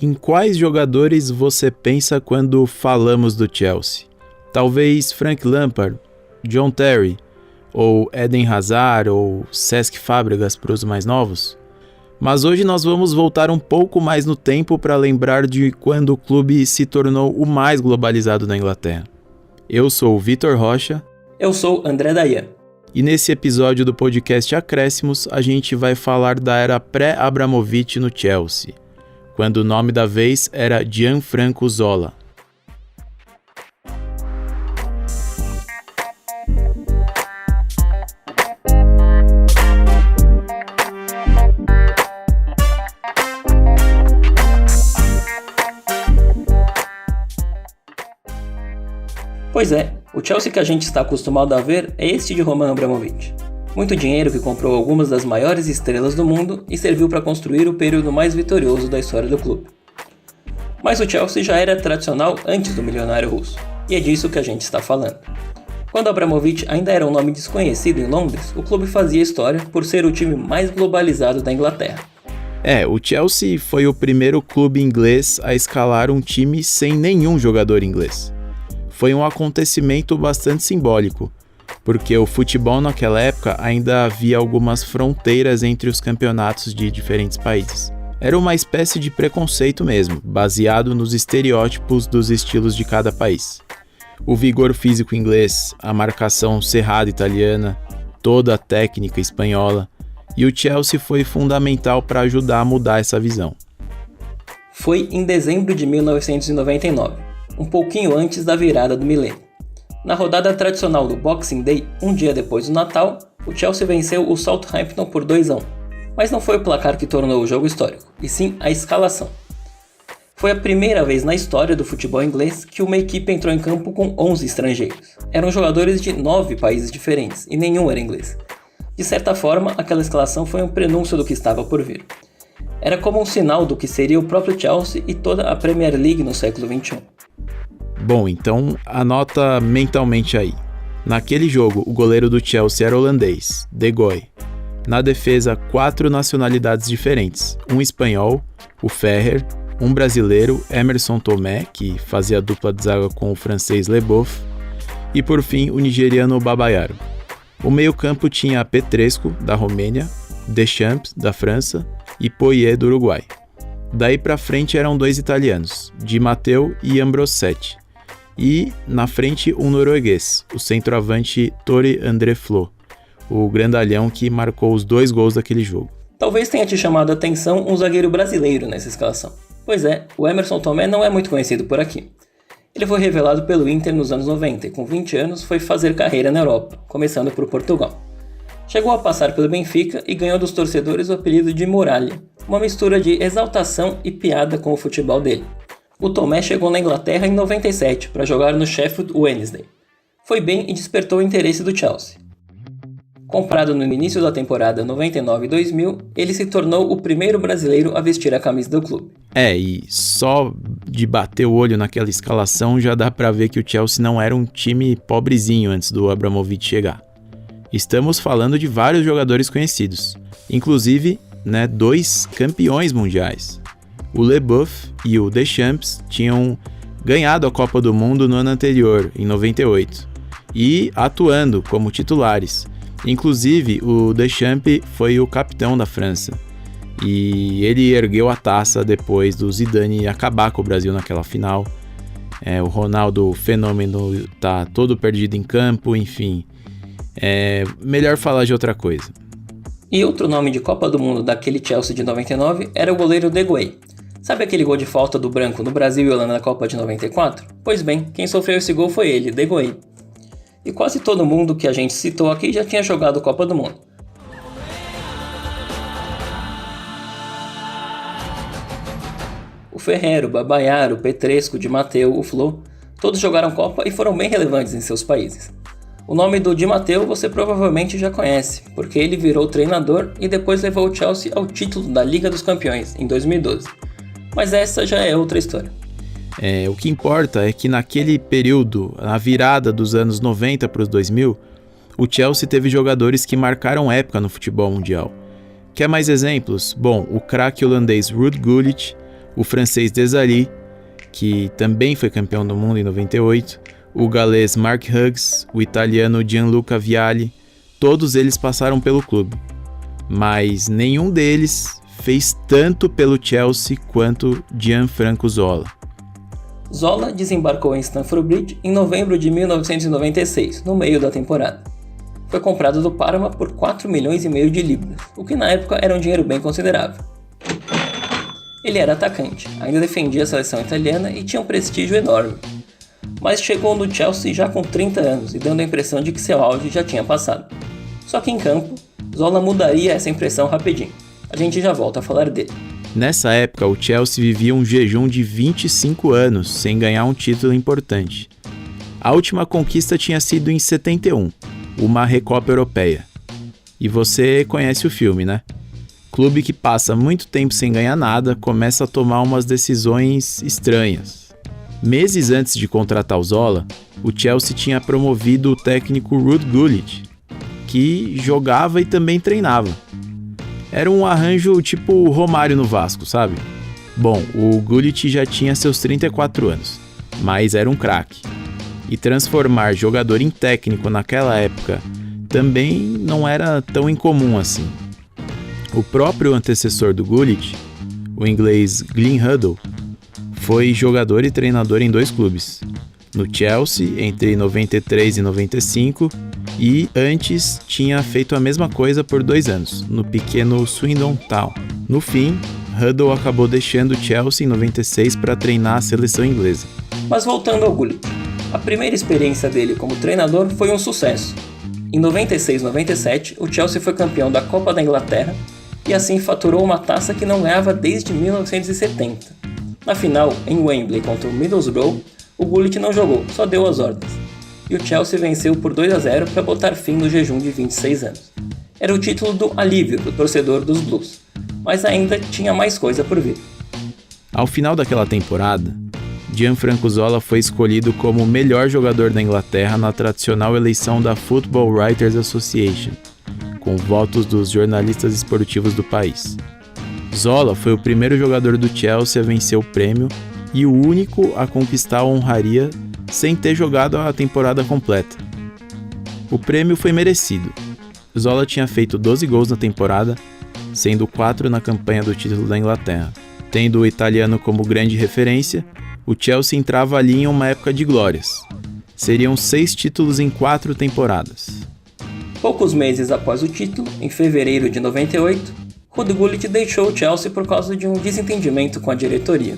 Em quais jogadores você pensa quando falamos do Chelsea? Talvez Frank Lampard, John Terry, ou Eden Hazard, ou Cesc Fábregas para os mais novos? Mas hoje nós vamos voltar um pouco mais no tempo para lembrar de quando o clube se tornou o mais globalizado na Inglaterra. Eu sou o Vitor Rocha. Eu sou André Dayan. E nesse episódio do podcast Acréscimos, a gente vai falar da era pré-Abramovich no Chelsea, quando o nome da vez era Gianfranco Zola. Pois é, o Chelsea que a gente está acostumado a ver é este de Roman Abramovich. Muito dinheiro que comprou algumas das maiores estrelas do mundo e serviu para construir o período mais vitorioso da história do clube. Mas o Chelsea já era tradicional antes do milionário russo, e é disso que a gente está falando. Quando Abramovich ainda era um nome desconhecido em Londres, o clube fazia história por ser o time mais globalizado da Inglaterra. O Chelsea foi o primeiro clube inglês a escalar um time sem nenhum jogador inglês. Foi um acontecimento bastante simbólico, porque o futebol naquela época ainda havia algumas fronteiras entre os campeonatos de diferentes países. Era uma espécie de preconceito mesmo, baseado nos estereótipos dos estilos de cada país. O vigor físico inglês, a marcação cerrada italiana, toda a técnica espanhola, e o Chelsea foi fundamental para ajudar a mudar essa visão. Foi em dezembro de 1999. Um pouquinho antes da virada do milênio. Na rodada tradicional do Boxing Day, um dia depois do Natal, o Chelsea venceu o Southampton por 2-1. Mas não foi o placar que tornou o jogo histórico, e sim a escalação. Foi a primeira vez na história do futebol inglês que uma equipe entrou em campo com 11 estrangeiros. Eram jogadores de 9 países diferentes, e nenhum era inglês. De certa forma, aquela escalação foi um prenúncio do que estava por vir. Era como um sinal do que seria o próprio Chelsea e toda a Premier League no século XXI. Bom, então anota mentalmente aí. Naquele jogo, o goleiro do Chelsea era holandês, De Goey. Na defesa, 4 nacionalidades diferentes. Um espanhol, o Ferrer, um brasileiro, Emerson Tomé, que fazia dupla de zaga com o francês Leboeuf, e por fim, o nigeriano Babayaro. O meio-campo tinha Petrescu, da Romênia, Deschamps, da França, e Poyet, do Uruguai. Daí pra frente eram 2 italianos, Di Matteo e Ambrosetti. E, na frente, um norueguês, o centroavante Tore André Flo, o grandalhão que marcou os 2 gols daquele jogo. Talvez tenha te chamado a atenção um zagueiro brasileiro nessa escalação. Pois é, o Emerson Tomé não é muito conhecido por aqui. Ele foi revelado pelo Inter nos anos 90 e com 20 anos foi fazer carreira na Europa, começando por Portugal. Chegou a passar pelo Benfica e ganhou dos torcedores o apelido de Muralha, uma mistura de exaltação e piada com o futebol dele. O Tomé chegou na Inglaterra em 97 para jogar no Sheffield Wednesday. Foi bem e despertou o interesse do Chelsea. Comprado no início da temporada 99-2000, ele se tornou o primeiro brasileiro a vestir a camisa do clube. E só de bater o olho naquela escalação já dá para ver que o Chelsea não era um time pobrezinho antes do Abramovich chegar. Estamos falando de vários jogadores conhecidos, inclusive 2 campeões mundiais. O Leboeuf e o Deschamps tinham ganhado a Copa do Mundo no ano anterior, em 98, e atuando como titulares. Inclusive, o Deschamps foi o capitão da França, e ele ergueu a taça depois do Zidane acabar com o Brasil naquela final. O Ronaldo Fenômeno tá todo perdido em campo, enfim. Melhor falar de outra coisa. E outro nome de Copa do Mundo daquele Chelsea de 99 era o goleiro De Goey. Sabe aquele gol de falta do branco no Brasil e Holanda na Copa de 94? Pois bem, quem sofreu esse gol foi ele, De Goey. E quase todo mundo que a gente citou aqui já tinha jogado Copa do Mundo. O Ferrer, o Babayaro, o Petrescu, o Di Matteo, o Flo, todos jogaram Copa e foram bem relevantes em seus países. O nome do Di Matteo você provavelmente já conhece, porque ele virou treinador e depois levou o Chelsea ao título da Liga dos Campeões, em 2012. Mas essa já é outra história. O que importa é que naquele período, na virada dos anos 90 para os 2000, o Chelsea teve jogadores que marcaram época no futebol mundial. Quer mais exemplos? Bom, o craque holandês Ruud Gullit, o francês Desailly, que também foi campeão do mundo em 98, o galês Mark Hughes, o italiano Gianluca Vialli, todos eles passaram pelo clube, mas nenhum deles fez tanto pelo Chelsea quanto Gianfranco Zola. Zola desembarcou em Stamford Bridge em novembro de 1996, no meio da temporada. Foi comprado do Parma por 4,5 milhões de libras, o que na época era um dinheiro bem considerável. Ele era atacante, ainda defendia a seleção italiana e tinha um prestígio enorme. Mas chegou no Chelsea já com 30 anos e dando a impressão de que seu auge já tinha passado. Só que em campo, Zola mudaria essa impressão rapidinho. A gente já volta a falar dele. Nessa época, o Chelsea vivia um jejum de 25 anos sem ganhar um título importante. A última conquista tinha sido em 71, uma Recopa Europeia. E você conhece o filme, né? Clube que passa muito tempo sem ganhar nada, começa a tomar umas decisões estranhas. Meses antes de contratar o Zola, o Chelsea tinha promovido o técnico Ruud Gullit, que jogava e também treinava. Era um arranjo tipo Romário no Vasco, sabe? Bom, o Gullit já tinha seus 34 anos, mas era um craque. E transformar jogador em técnico naquela época também não era tão incomum assim. O próprio antecessor do Gullit, o inglês Glenn Hoddle, foi jogador e treinador em 2 clubes, no Chelsea entre 93 e 95 e antes tinha feito a mesma coisa por 2 anos, no pequeno Swindon Town. No fim, Hoddle acabou deixando o Chelsea em 96 para treinar a seleção inglesa. Mas voltando ao Gullit, a primeira experiência dele como treinador foi um sucesso. Em 96-97, o Chelsea foi campeão da Copa da Inglaterra e assim faturou uma taça que não ganhava desde 1970. Na final, em Wembley contra o Middlesbrough, o Gullit não jogou, só deu as ordens. E o Chelsea venceu por 2-0 para botar fim no jejum de 26 anos. Era o título do alívio do torcedor dos Blues, mas ainda tinha mais coisa por vir. Ao final daquela temporada, Gianfranco Zola foi escolhido como o melhor jogador da Inglaterra na tradicional eleição da Football Writers Association, com votos dos jornalistas esportivos do país. Zola foi o primeiro jogador do Chelsea a vencer o prêmio e o único a conquistar a honraria sem ter jogado a temporada completa. O prêmio foi merecido. Zola tinha feito 12 gols na temporada, sendo 4 na campanha do título da Inglaterra. Tendo o italiano como grande referência, o Chelsea entrava ali em uma época de glórias. Seriam 6 títulos em 4 temporadas. Poucos meses após o título, em fevereiro de 98, Ruud Gullit deixou o Chelsea por causa de um desentendimento com a diretoria.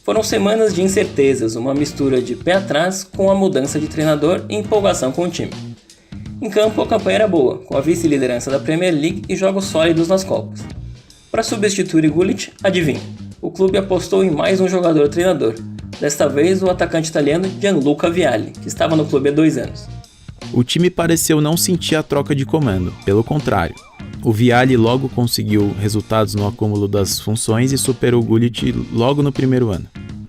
Foram semanas de incertezas, uma mistura de pé atrás com a mudança de treinador e empolgação com o time. Em campo, a campanha era boa, com a vice-liderança da Premier League e jogos sólidos nas Copas. Para substituir Gullit, adivinha, o clube apostou em mais um jogador-treinador, desta vez o atacante italiano Gianluca Vialli, que estava no clube há 2 anos. O time pareceu não sentir a troca de comando, pelo contrário. O Vialli logo conseguiu resultados no acúmulo das funções e superou o Gullit logo no primeiro ano.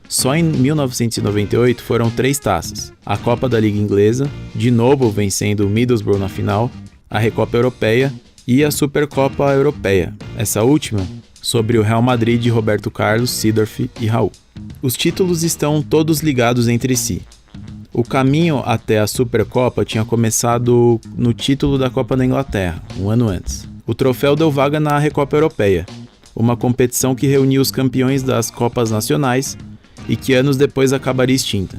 Só em 1998 foram 3 taças, a Copa da Liga Inglesa, de novo vencendo o Middlesbrough na final, a Recopa Europeia e a Supercopa Europeia, essa última sobre o Real Madrid de Roberto Carlos, Seedorf e Raul. Os títulos estão todos ligados entre si. O caminho até a Supercopa tinha começado no título da Copa da Inglaterra, um ano antes. O troféu deu vaga na Recopa Europeia, uma competição que reunia os campeões das Copas Nacionais e que anos depois acabaria extinta.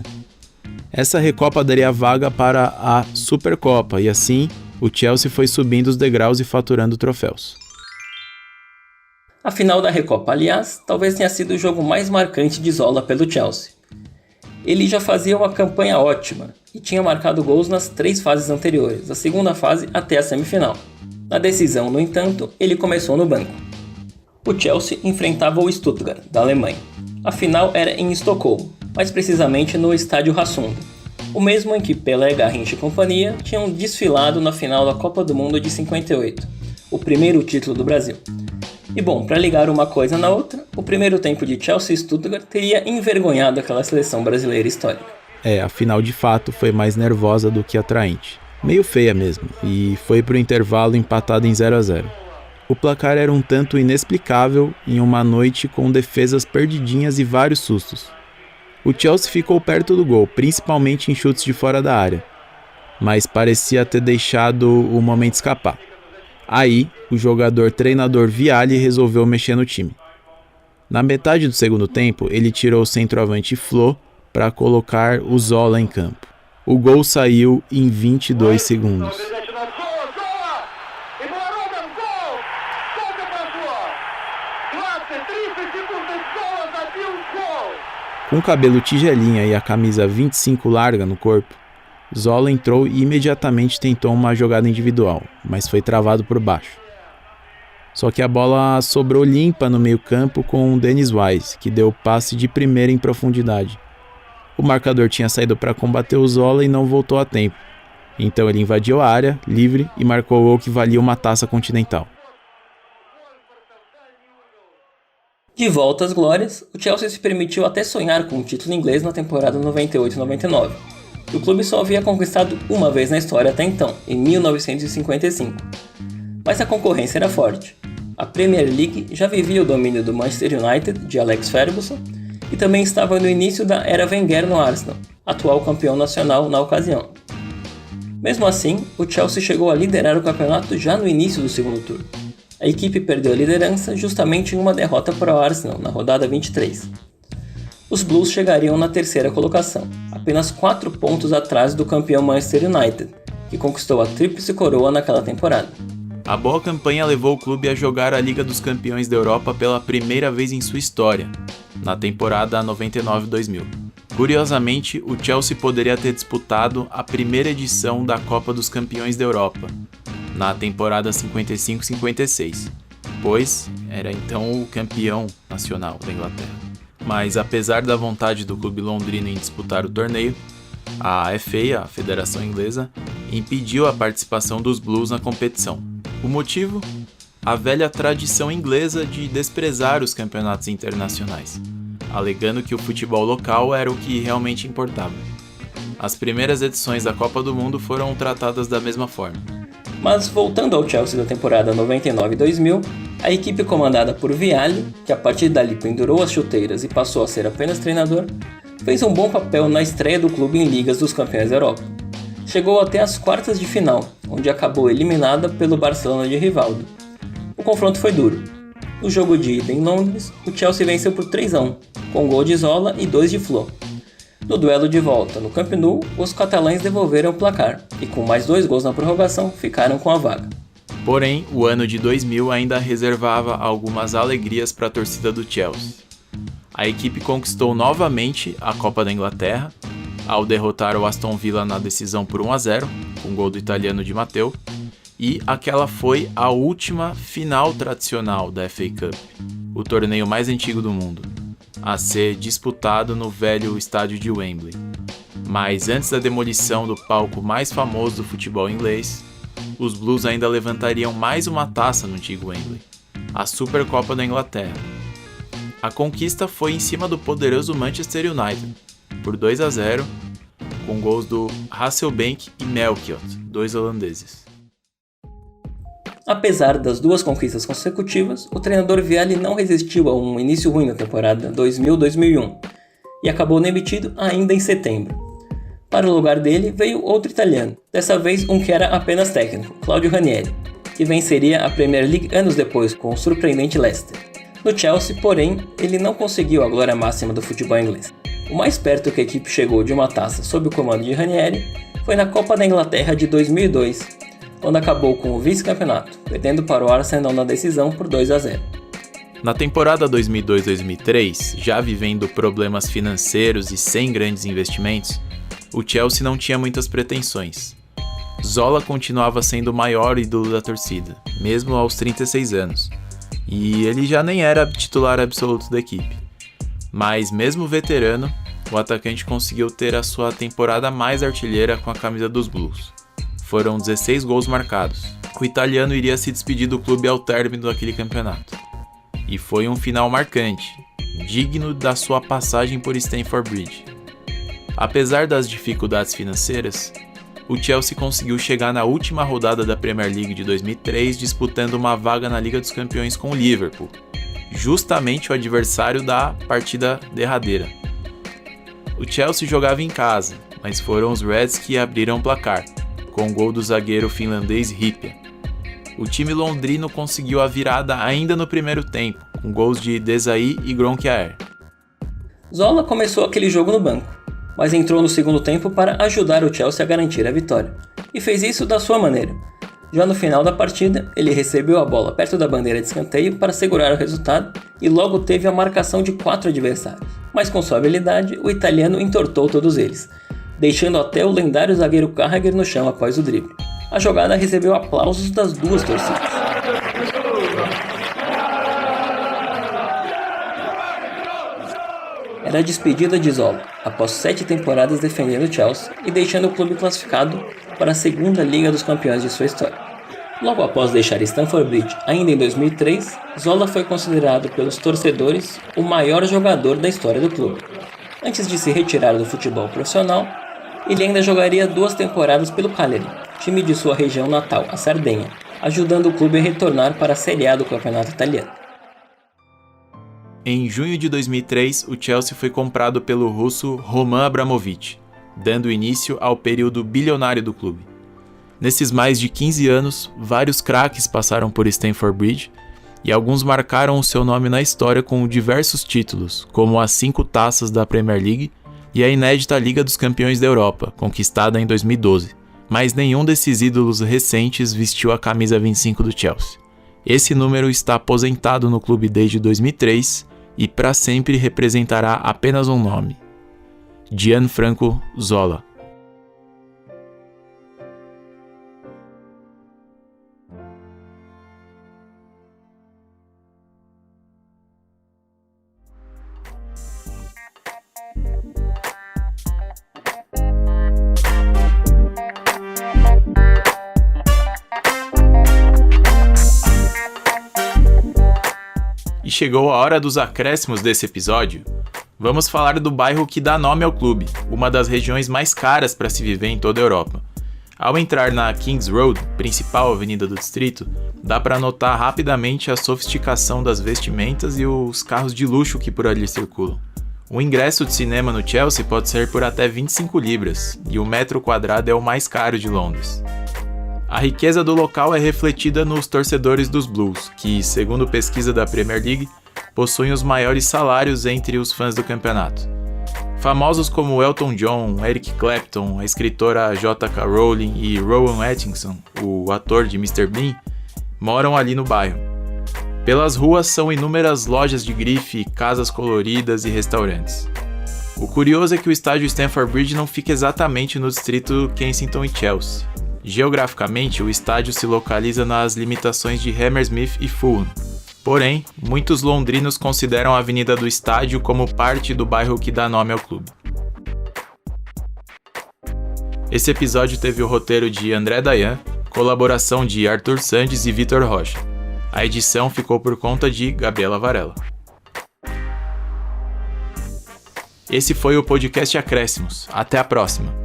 Essa Recopa daria vaga para a Supercopa e assim o Chelsea foi subindo os degraus e faturando troféus. A final da Recopa, aliás, talvez tenha sido o jogo mais marcante de Zola pelo Chelsea. Ele já fazia uma campanha ótima e tinha marcado gols nas 3 fases anteriores, da segunda fase até a semifinal. Na decisão, no entanto, ele começou no banco. O Chelsea enfrentava o Stuttgart, da Alemanha. A final era em Estocolmo, mais precisamente no estádio Rassunda, o mesmo em que Pelé, Garrincha e companhia tinham desfilado na final da Copa do Mundo de 58, o primeiro título do Brasil. E bom, para ligar uma coisa na outra, o primeiro tempo de Chelsea e Stuttgart teria envergonhado aquela seleção brasileira histórica. A final de fato foi mais nervosa do que atraente. Meio feia mesmo, e foi pro intervalo empatado em 0-0. O placar era um tanto inexplicável em uma noite com defesas perdidinhas e vários sustos. O Chelsea ficou perto do gol, principalmente em chutes de fora da área, mas parecia ter deixado o momento escapar. Aí, o jogador-treinador Vialli resolveu mexer no time. Na metade do segundo tempo, ele tirou o centroavante Flo para colocar o Zola em campo. O gol saiu em 22 segundos. Com o cabelo tigelinha e a camisa 25 larga no corpo, Zola entrou e imediatamente tentou uma jogada individual, mas foi travado por baixo. Só que a bola sobrou limpa no meio-campo com o Dennis Wise, que deu passe de primeira em profundidade. O marcador tinha saído para combater o Zola e não voltou a tempo. Então ele invadiu a área, livre, e marcou o gol que valia uma taça continental. De volta às glórias, o Chelsea se permitiu até sonhar com o título inglês na temporada 98-99. O clube só havia conquistado uma vez na história até então, em 1955. Mas a concorrência era forte. A Premier League já vivia o domínio do Manchester United, de Alex Ferguson, e também estava no início da era Wenger no Arsenal, atual campeão nacional na ocasião. Mesmo assim, o Chelsea chegou a liderar o campeonato já no início do segundo turno. A equipe perdeu a liderança justamente em uma derrota para o Arsenal na rodada 23. Os Blues chegariam na terceira colocação, apenas 4 pontos atrás do campeão Manchester United, que conquistou a tríplice coroa naquela temporada. A boa campanha levou o clube a jogar a Liga dos Campeões da Europa pela primeira vez em sua história, na temporada 99-2000. Curiosamente, o Chelsea poderia ter disputado a primeira edição da Copa dos Campeões da Europa, na temporada 55-56, pois era então o campeão nacional da Inglaterra. Mas apesar da vontade do clube londrino em disputar o torneio, a FA, a Federação Inglesa, impediu a participação dos Blues na competição. O motivo? A velha tradição inglesa de desprezar os campeonatos internacionais, alegando que o futebol local era o que realmente importava. As primeiras edições da Copa do Mundo foram tratadas da mesma forma. Mas voltando ao Chelsea da temporada 99-2000, a equipe comandada por Vialli, que a partir dali pendurou as chuteiras e passou a ser apenas treinador, fez um bom papel na estreia do clube em Ligas dos Campeões da Europa. Chegou até as quartas de final, onde acabou eliminada pelo Barcelona de Rivaldo. O confronto foi duro. No jogo de ida em Londres, o Chelsea venceu por 3-1, com gol de Zola e 2 de Flo. No duelo de volta no Camp Nou, os catalães devolveram o placar e com mais 2 gols na prorrogação ficaram com a vaga. Porém, o ano de 2000 ainda reservava algumas alegrias para a torcida do Chelsea. A equipe conquistou novamente a Copa da Inglaterra, ao derrotar o Aston Villa na decisão por 1-0, com gol do italiano Di Matteo, e aquela foi a última final tradicional da FA Cup, o torneio mais antigo do mundo, a ser disputado no velho estádio de Wembley. Mas antes da demolição do palco mais famoso do futebol inglês, os Blues ainda levantariam mais uma taça no antigo Wembley, a Supercopa da Inglaterra. A conquista foi em cima do poderoso Manchester United, por 2-0, com gols do Hasselbank e Melchiot, 2 holandeses. Apesar das 2 conquistas consecutivas, o treinador Vialli não resistiu a um início ruim na temporada 2000-2001 e acabou demitido ainda em setembro. Para o lugar dele veio outro italiano, dessa vez um que era apenas técnico, Claudio Ranieri, que venceria a Premier League anos depois com o surpreendente Leicester. No Chelsea, porém, ele não conseguiu a glória máxima do futebol inglês. O mais perto que a equipe chegou de uma taça sob o comando de Ranieri foi na Copa da Inglaterra de 2002, quando acabou com o vice-campeonato, perdendo para o Arsenal na decisão por 2-0. Na temporada 2002-2003, já vivendo problemas financeiros e sem grandes investimentos, o Chelsea não tinha muitas pretensões. Zola continuava sendo o maior ídolo da torcida, mesmo aos 36 anos, e ele já nem era titular absoluto da equipe. Mas mesmo veterano, o atacante conseguiu ter a sua temporada mais artilheira com a camisa dos Blues. Foram 16 gols marcados. O italiano iria se despedir do clube ao término daquele campeonato. E foi um final marcante, digno da sua passagem por Stamford Bridge. Apesar das dificuldades financeiras, o Chelsea conseguiu chegar na última rodada da Premier League de 2003 disputando uma vaga na Liga dos Campeões com o Liverpool, justamente o adversário da partida derradeira. O Chelsea jogava em casa, mas foram os Reds que abriram o placar, com o gol do zagueiro finlandês Hyypiä. O time londrino conseguiu a virada ainda no primeiro tempo, com gols de Desailly e Gronkjaer. Zola começou aquele jogo no banco, mas entrou no segundo tempo para ajudar o Chelsea a garantir a vitória, e fez isso da sua maneira. Já no final da partida, ele recebeu a bola perto da bandeira de escanteio para segurar o resultado e logo teve a marcação de 4 adversários, mas com sua habilidade, o italiano entortou todos eles, deixando até o lendário zagueiro Carragher no chão após o drible. A jogada recebeu aplausos das duas torcidas. Era a despedida de Zola, após 7 temporadas defendendo o Chelsea e deixando o clube classificado para a segunda Liga dos Campeões de sua história. Logo após deixar Stamford Bridge, ainda em 2003, Zola foi considerado pelos torcedores o maior jogador da história do clube. Antes de se retirar do futebol profissional, ele ainda jogaria 2 temporadas pelo Cagliari, time de sua região natal, a Sardenha, ajudando o clube a retornar para a Série A do campeonato italiano. Em junho de 2003, o Chelsea foi comprado pelo russo Roman Abramovich, dando início ao período bilionário do clube. Nesses mais de 15 anos, vários craques passaram por Stamford Bridge e alguns marcaram o seu nome na história com diversos títulos, como as 5 taças da Premier League e a inédita Liga dos Campeões da Europa, conquistada em 2012. Mas nenhum desses ídolos recentes vestiu a camisa 25 do Chelsea. Esse número está aposentado no clube desde 2003 e para sempre representará apenas um nome: Gianfranco Zola. E chegou a hora dos acréscimos desse episódio. Vamos falar do bairro que dá nome ao clube, uma das regiões mais caras para se viver em toda a Europa. Ao entrar na King's Road, principal avenida do distrito, dá para notar rapidamente a sofisticação das vestimentas e os carros de luxo que por ali circulam. O ingresso de cinema no Chelsea pode ser por até 25 libras, e o metro quadrado é o mais caro de Londres. A riqueza do local é refletida nos torcedores dos Blues, que, segundo pesquisa da Premier League, possuem os maiores salários entre os fãs do campeonato. Famosos como Elton John, Eric Clapton, a escritora J.K. Rowling e Rowan Atkinson, o ator de Mr. Bean, moram ali no bairro. Pelas ruas são inúmeras lojas de grife, casas coloridas e restaurantes. O curioso é que o estádio Stamford Bridge não fica exatamente no distrito Kensington e Chelsea. Geograficamente, o estádio se localiza nas limitações de Hammersmith e Fulham. Porém, muitos londrinos consideram a Avenida do Estádio como parte do bairro que dá nome ao clube. Esse episódio teve o roteiro de André Dayan, colaboração de Arthur Sandes e Vitor Rocha. A edição ficou por conta de Gabriela Varela. Esse foi o podcast Acréscimos. Até a próxima!